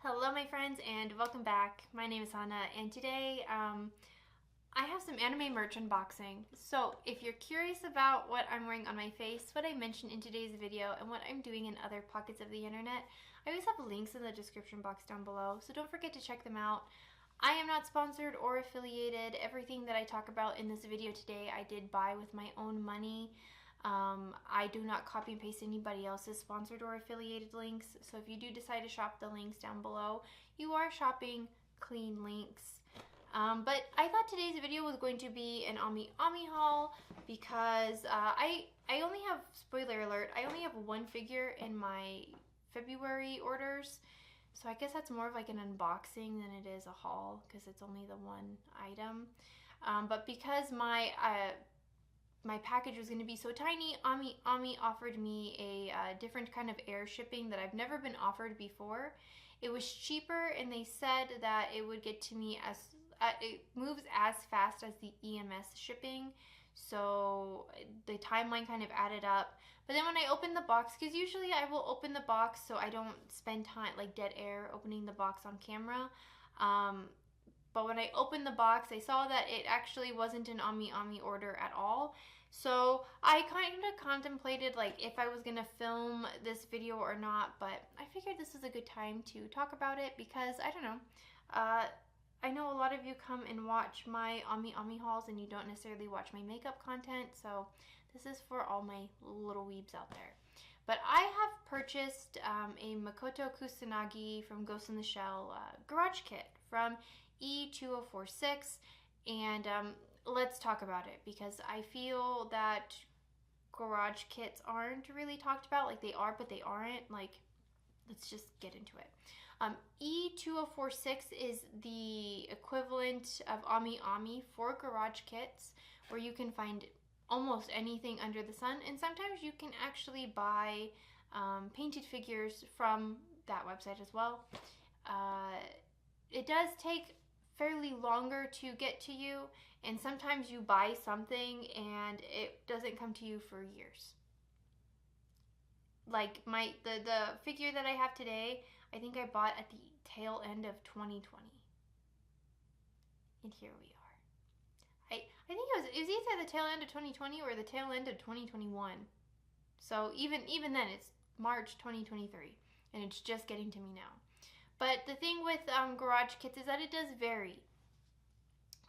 Hello my friends and welcome back. My name is Hana and today I have some anime merch unboxing. So if you're curious about what I'm wearing on my face, what I mentioned in today's video, and what I'm doing in other pockets of the internet, I always have links in the description box down below, so don't forget to check them out. I am not sponsored or affiliated. Everything that I talk about in this video today I did buy with my own money. I do not copy and paste anybody else's sponsored or affiliated links, so if you do decide to shop the links down below, you are shopping clean links. But I thought today's video was going to be an Ami haul because I only have, spoiler alert, I only have one figure in my February orders. So I guess that's more of like an unboxing than it is a haul because it's only the one item. But because my package was going to be so tiny, Ami offered me a different kind of air shipping that I've never been offered before. It was cheaper and they said that it would get to me as, it moves as fast as the EMS shipping. So the timeline kind of added up. But then when I opened the box, because usually I will open the box so I don't spend time like dead air opening the box on camera. But when I opened the box, I saw that it actually wasn't an Ami order at all. So I kind of contemplated like if I was gonna film this video or not, but I figured this is a good time to talk about it because I don't know. I know a lot of you come and watch my Ami hauls and you don't necessarily watch my makeup content, so this is for all my little weebs out there. But I have purchased a Motoko Kusanagi from Ghost in the Shell garage kit from E2046, and let's talk about it because I feel that garage kits aren't really talked about. Like they are, but they aren't. Like, let's just get into it. E2046 is the equivalent of Ami for garage kits, where you can find almost anything under the sun, and sometimes you can actually buy painted figures from that website as well. It does take fairly longer to get to you, and sometimes you buy something and it doesn't come to you for years. Like the figure that I have today, I think I bought at the tail end of 2020. And here we are. I think it was either the tail end of 2020 or the tail end of 2021. So even then, it's March 2023, and it's just getting to me now. But the thing with garage kits is that it does vary.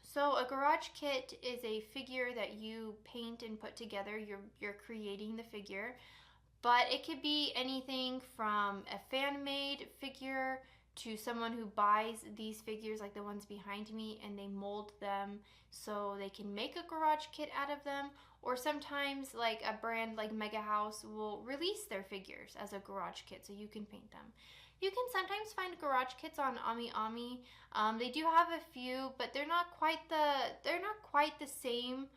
So a garage kit is a figure that you paint and put together. You're creating the figure. But it could be anything from a fan-made figure to someone who buys these figures like the ones behind me and they mold them so they can make a garage kit out of them. Or sometimes like a brand like Mega House will release their figures as a garage kit so you can paint them. You can sometimes find garage kits on Ami. They do have a few, but they're not quite the same.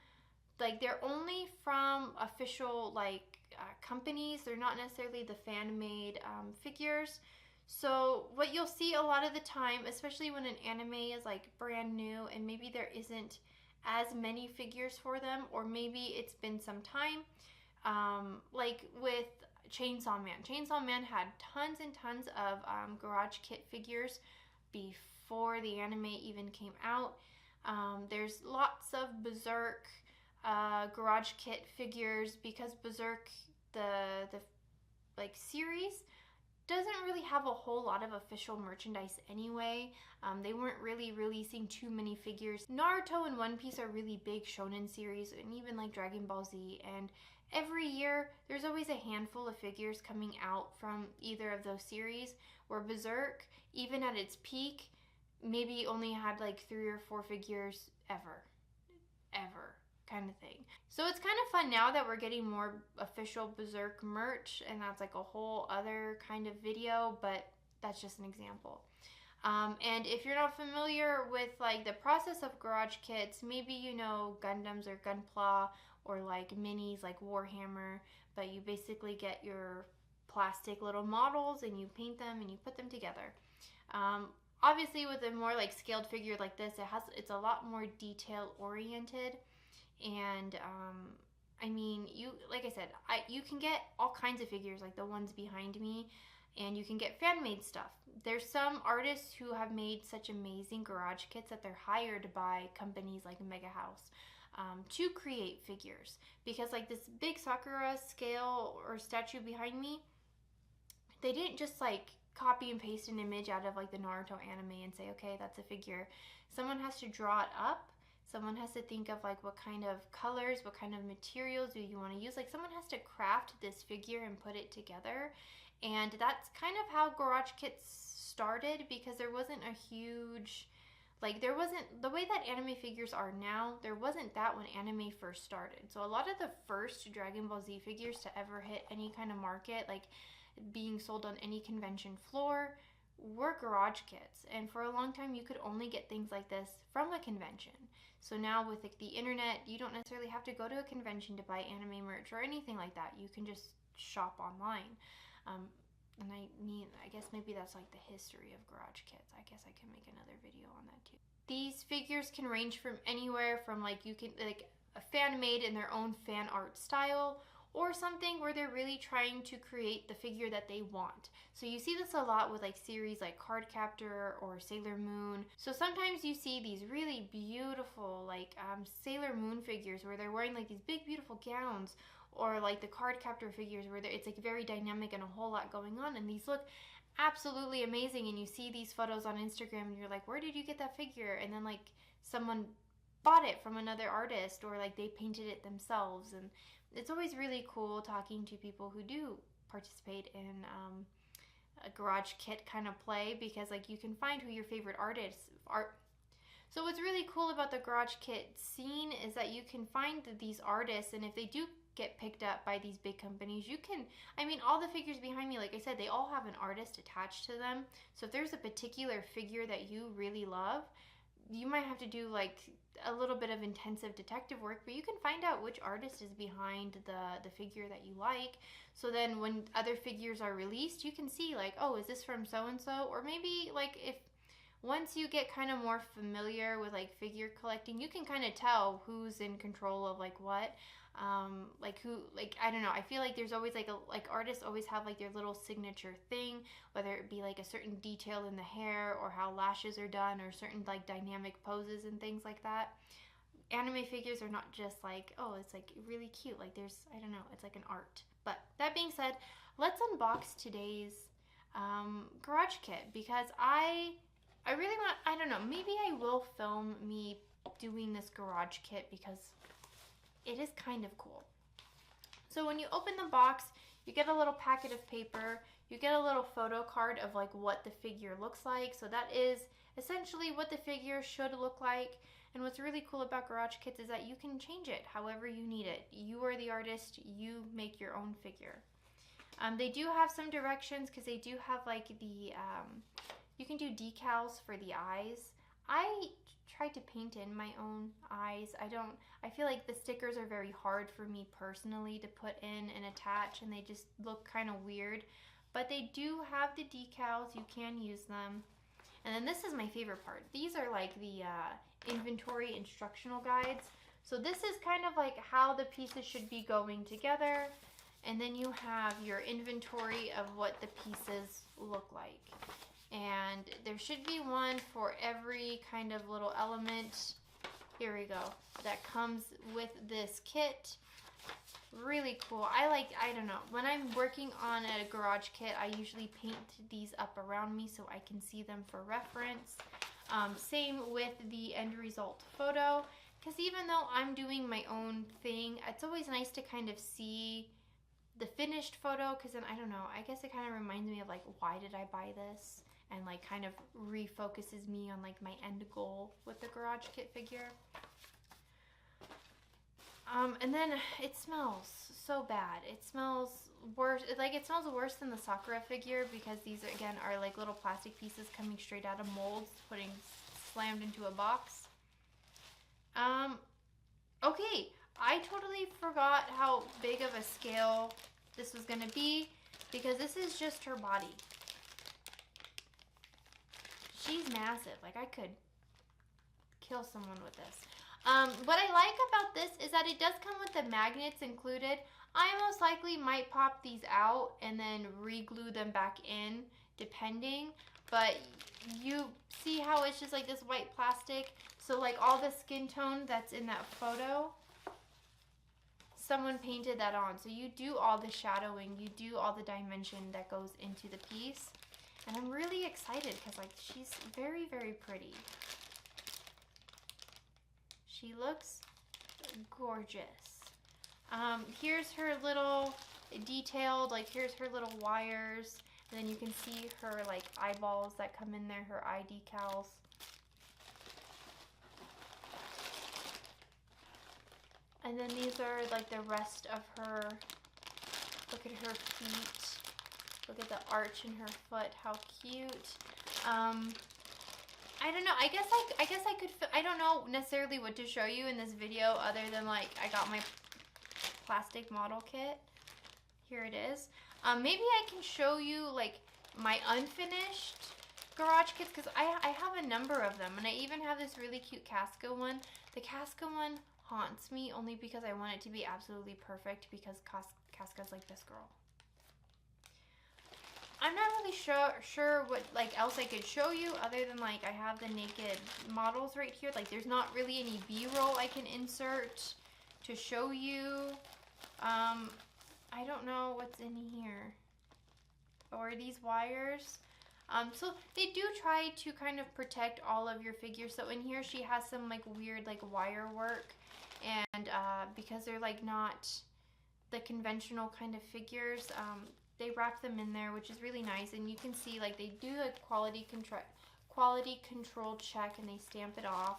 Like they're only from official like companies. They're not necessarily the fan-made figures. So what you'll see a lot of the time, especially when an anime is like brand new and maybe there isn't as many figures for them, or maybe it's been some time, like with Chainsaw Man. Chainsaw Man had tons and tons of garage kit figures before the anime even came out. There's lots of Berserk garage kit figures because Berserk, the like series, doesn't really have a whole lot of official merchandise anyway. They weren't really releasing too many figures. Naruto and One Piece are really big shonen series, and even like Dragon Ball Z, and every year there's always a handful of figures coming out from either of those series, where Berserk, even at its peak, maybe only had like 3 or 4 figures ever kind of thing. So it's kind of fun now that we're getting more official Berserk merch, and that's like a whole other kind of video, but that's just an example. And if you're not familiar with like the process of garage kits, maybe you know Gundams or Gunpla or like minis like Warhammer, but you basically get your plastic little models and you paint them and you put them together. Obviously with a more like scaled figure like this, it's a lot more detail oriented. And I mean, like I said, you can get all kinds of figures like the ones behind me, and you can get fan-made stuff. There's some artists who have made such amazing garage kits that they're hired by companies like Mega House to create figures, because like this big Sakura scale or statue behind me, they didn't just like copy and paste an image out of like the Naruto anime and say, okay, that's a figure. Someone has to draw it up. Someone has to think of like what kind of colors, what kind of materials do you want to use. Like someone has to craft this figure and put it together. And that's kind of how garage kits started, because there wasn't a huge, like there wasn't, the way that anime figures are now, there wasn't that when anime first started. So a lot of the first Dragon Ball Z figures to ever hit any kind of market, like being sold on any convention floor, were garage kits. And for a long time you could only get things like this from a convention. So now with like the internet, you don't necessarily have to go to a convention to buy anime merch or anything like that. You can just shop online. And I guess maybe that's like the history of garage kits. I guess I can make another video on that too. These figures can range from anywhere from like, you can like a fan made in their own fan art style, or something where they're really trying to create the figure that they want. So you see this a lot with like series like Cardcaptor or Sailor Moon. So sometimes you see these really beautiful like Sailor Moon figures where they're wearing like these big beautiful gowns, or like the Cardcaptor figures where it's like very dynamic and a whole lot going on, and these look absolutely amazing. And you see these photos on Instagram and you're like, where did you get that figure? And then like someone bought it from another artist, or like they painted it themselves. And it's always really cool talking to people who do participate in a garage kit kind of play, because like you can find who your favorite artists are. So what's really cool about the garage kit scene is that you can find these artists, and if they do get picked up by these big companies, you can, I mean, all the figures behind me, like I said, they all have an artist attached to them. So if there's a particular figure that you really love, you might have to do like a little bit of intensive detective work, but you can find out which artist is behind the figure that you like. So then when other figures are released, you can see like, oh, is this from so-and-so? Or maybe like if once you get kind of more familiar with like figure collecting, you can kind of tell who's in control of like what. Like who, like, I don't know, I feel like there's always like artists always have like their little signature thing, whether it be like a certain detail in the hair, or how lashes are done, or certain like dynamic poses and things like that. Anime figures are not just like, oh, it's like really cute, like there's, I don't know, it's like an art. But that being said, let's unbox today's garage kit, because I really want, I don't know, maybe I will film me doing this garage kit, because it is kind of cool. So when you open the box, you get a little packet of paper, you get a little photo card of like what the figure looks like. So that is essentially what the figure should look like. And what's really cool about garage kits is that you can change it however you need it. You are the artist, you make your own figure. They do have some directions, because they do have like the, you can do decals for the eyes. I tried to paint in my own eyes. I feel like the stickers are very hard for me personally to put in and attach, and they just look kind of weird. But they do have the decals, you can use them. And then this is my favorite part. These are like the inventory instructional guides. So this is kind of like how the pieces should be going together. And then you have your inventory of what the pieces look like. And there should be one for every kind of little element, here we go, that comes with this kit. Really cool. I don't know, when I'm working on a garage kit, I usually paint these up around me so I can see them for reference. Same with the end result photo, because even though I'm doing my own thing, it's always nice to kind of see the finished photo, because then, I don't know, I guess it kind of reminds me of like, why did I buy this? And like kind of refocuses me on like my end goal with the garage kit figure. And then it smells so bad. It smells worse. It smells worse than the Sakura figure, because these again are like little plastic pieces coming straight out of molds, slammed into a box. Okay, I totally forgot how big of a scale this was gonna be, because this is just her body. She's massive. Like, I could kill someone with this. What I like about this is that it does come with the magnets included. I most likely might pop these out and then re-glue them back in, depending. But you see how it's just like this white plastic? So like all the skin tone that's in that photo, someone painted that on. So you do all the shadowing, you do all the dimension that goes into the piece. And I'm really excited because like she's very, very pretty. She looks gorgeous. Here's her little detailed, like here's her little wires. And then you can see her like eyeballs that come in there, her eye decals. And then these are like the rest of her. Look at her feet. Look at the arch in her foot. How cute. I don't know. I guess I could. I don't know necessarily what to show you in this video other than like I got my plastic model kit. Here it is. Maybe I can show you like my unfinished garage kits because I have a number of them, and I even have this really cute Casca one. The Casca one haunts me only because I want it to be absolutely perfect because Casca's like this girl. I'm not really sure what like else I could show you other than like I have the naked models right here. Like there's not really any B-roll I can insert to show you. I don't know what's in here. Or these wires. So they do try to kind of protect all of your figures. So in here she has some like weird like wire work, and because they're like not the conventional kind of figures, they wrap them in there, which is really nice. And you can see like they do a quality control check and they stamp it off.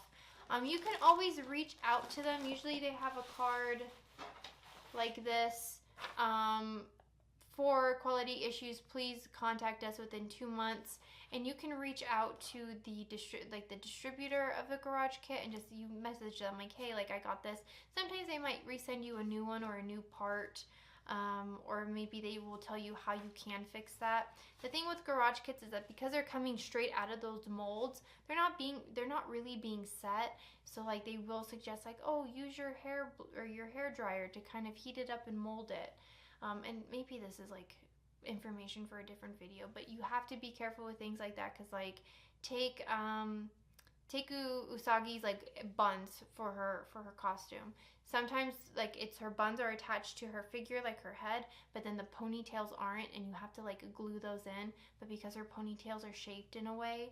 You can always reach out to them. Usually they have a card like this. For quality issues, please contact us within 2 months. And you can reach out to the distributor of the garage kit and just you message them like, hey, like I got this. Sometimes they might resend you a new one or a new part. Or maybe they will tell you how you can fix that. The thing with garage kits is that because they're coming straight out of those molds, they're not really being set. So like they will suggest like, oh, use your hair or your hair dryer to kind of heat it up and mold it. And maybe this is like information for a different video, but you have to be careful with things like that because like take Usagi's like buns for her costume. Sometimes like her buns are attached to her figure, like her head, but then the ponytails aren't, and you have to like glue those in. But because her ponytails are shaped in a way,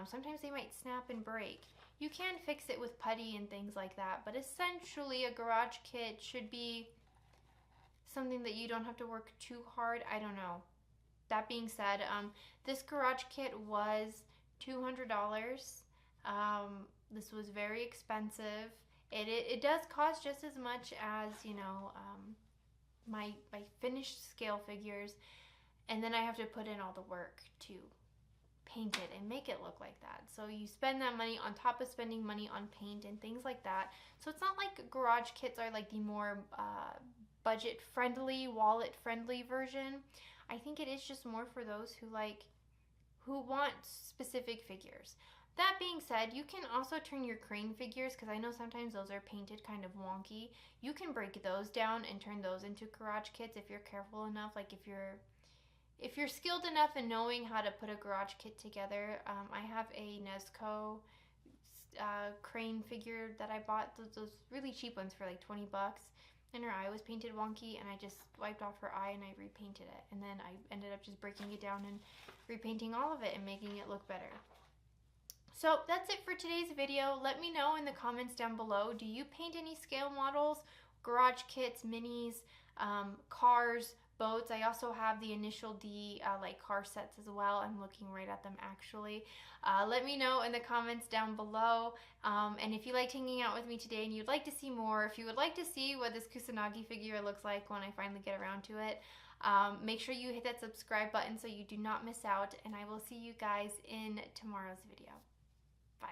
sometimes they might snap and break. You can fix it with putty and things like that, but essentially a garage kit should be something that you don't have to work too hard. I don't know. That being said, this garage kit was $200. This was very expensive. It does cost just as much as, you know, my finished scale figures, and then I have to put in all the work to paint it and make it look like that. So you spend that money on top of spending money on paint and things like that. So it's not like garage kits are like the more budget friendly, wallet friendly version. I think it is just more for those who want specific figures. That being said, you can also turn your crane figures, because I know sometimes those are painted kind of wonky. You can break those down and turn those into garage kits if you're careful enough. Like if you're skilled enough in knowing how to put a garage kit together. I have a Nezuko crane figure that I bought, those really cheap ones for like 20 bucks. And her eye was painted wonky, and I just wiped off her eye and I repainted it. And then I ended up just breaking it down and repainting all of it and making it look better. So that's it for today's video. Let me know in the comments down below. Do you paint any scale models, garage kits, minis, cars, boats? I also have the Initial D like car sets as well. I'm looking right at them actually. Let me know in the comments down below. And if you liked hanging out with me today and you'd like to see more, if you would like to see what this Kusanagi figure looks like when I finally get around to it, make sure you hit that subscribe button so you do not miss out. And I will see you guys in tomorrow's video. Bye.